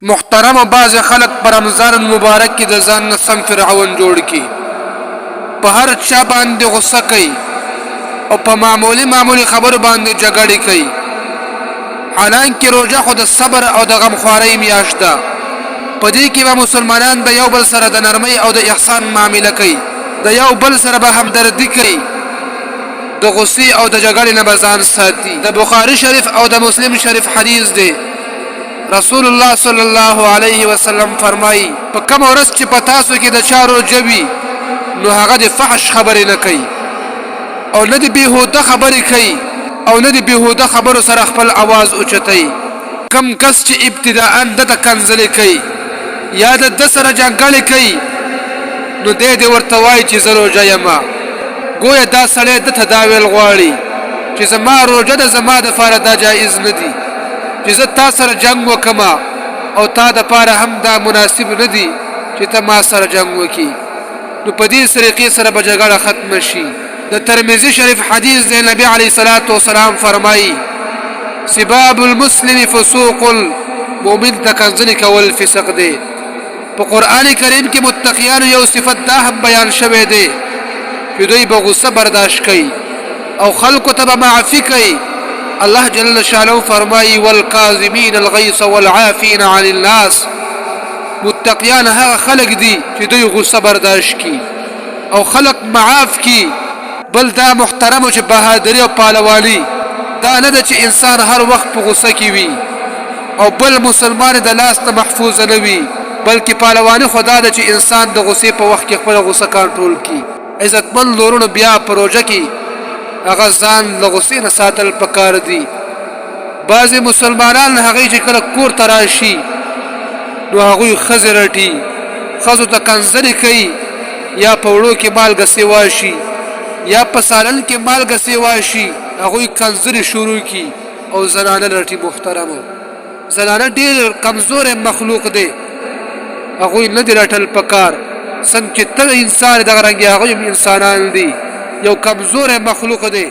محترم بعض خلق پر رمضان مبارک کی د ځان نه سم فرعون جوړ کی په هر چا باندې غصه کوي او په معمولی خبر باندې جګړه کوي. حالانکه روزه خود صبر او د غمخوارۍ میاشت ده. په دې کې به مسلمانان د یو بل سره د نرمۍ او د احسان معامله کوي، د یو بل سره به همدردي کوي، د غصې او د جګړې نه به ځان ساتي. د بخاري شریف او د مسلم شریف حدیث دی. رسول الله صلی الله علیه وسلم فرمایي په کوم ورځ چې په تاسو کې د چا روژه وي نو هغه د فحش خبرې نه کوي او نه د بېهوده خبرې کوي او نه د بېهوده خبرو سره خپل اواز اوچتوي. کم کس چې ابتداءً دته کنځلې کوي یا د ده سره جنګړې کوي نو دی دې ورته وایي چې زه روژه یمه. ګویا دا سړی دته دا ویل غواړي چې زما روژه د زما دپاره دا جایز نه دي چې زه تا سره جنګ وکما او تا د پاره هم دا مناسب نه دي چې ته ما سره جنګ وکي. نو په دې طریقې سره به جګړه ختم شي. د ترمذي شریف حدیث دی. نبی علیه الصلاة والسلام فرمایي سباب المسلم فسوق، المؤمن ته کنځلې کول فسق دی. په قرآن کریم کې متقیانو یو صفت دا هم بیان شوی دی چې دوی به غصه برداشت کوي او خلکو ته به معافي کوي. الله جل شانه فرمایي والکاظمین الغیظ والعافین عن الناس. متقیان هغه خلق دي چې دوی غصه برداشت کی او خلق معاف کی. بل دا محترم چې بهادری او پهلوانی دا نه ده چې انسان هر وخت په غصه کې وي او بل مسلمان د لاس ته محفوظ نه وي، بلکې پهلوانی خدا ده چې انسان د غصې په وخت کې خپل غصه کنټرول کی. عزتمن لورونو بیا په روژه کې هغه ځان له غصې نه ساتل پکار دي. بعضې مسلمانان هغوی چې کله کور ته راشي نو هغوی ښځې رټي، ښځو ته کنځلې کوي، یا په وړو کې مالګه سیوا شي یا په سالن کې مالګه سیوا شي، هغوی کنځلې شروع کی او زنانه رټي. محترمو زنانه ډېر کمزوری مخلوق دی، هغوی نه دي رټل پکار. څنګه چې ته انسان دغه رنګې هغوی هم انسانان دي، یو کمزور مخلوق دی.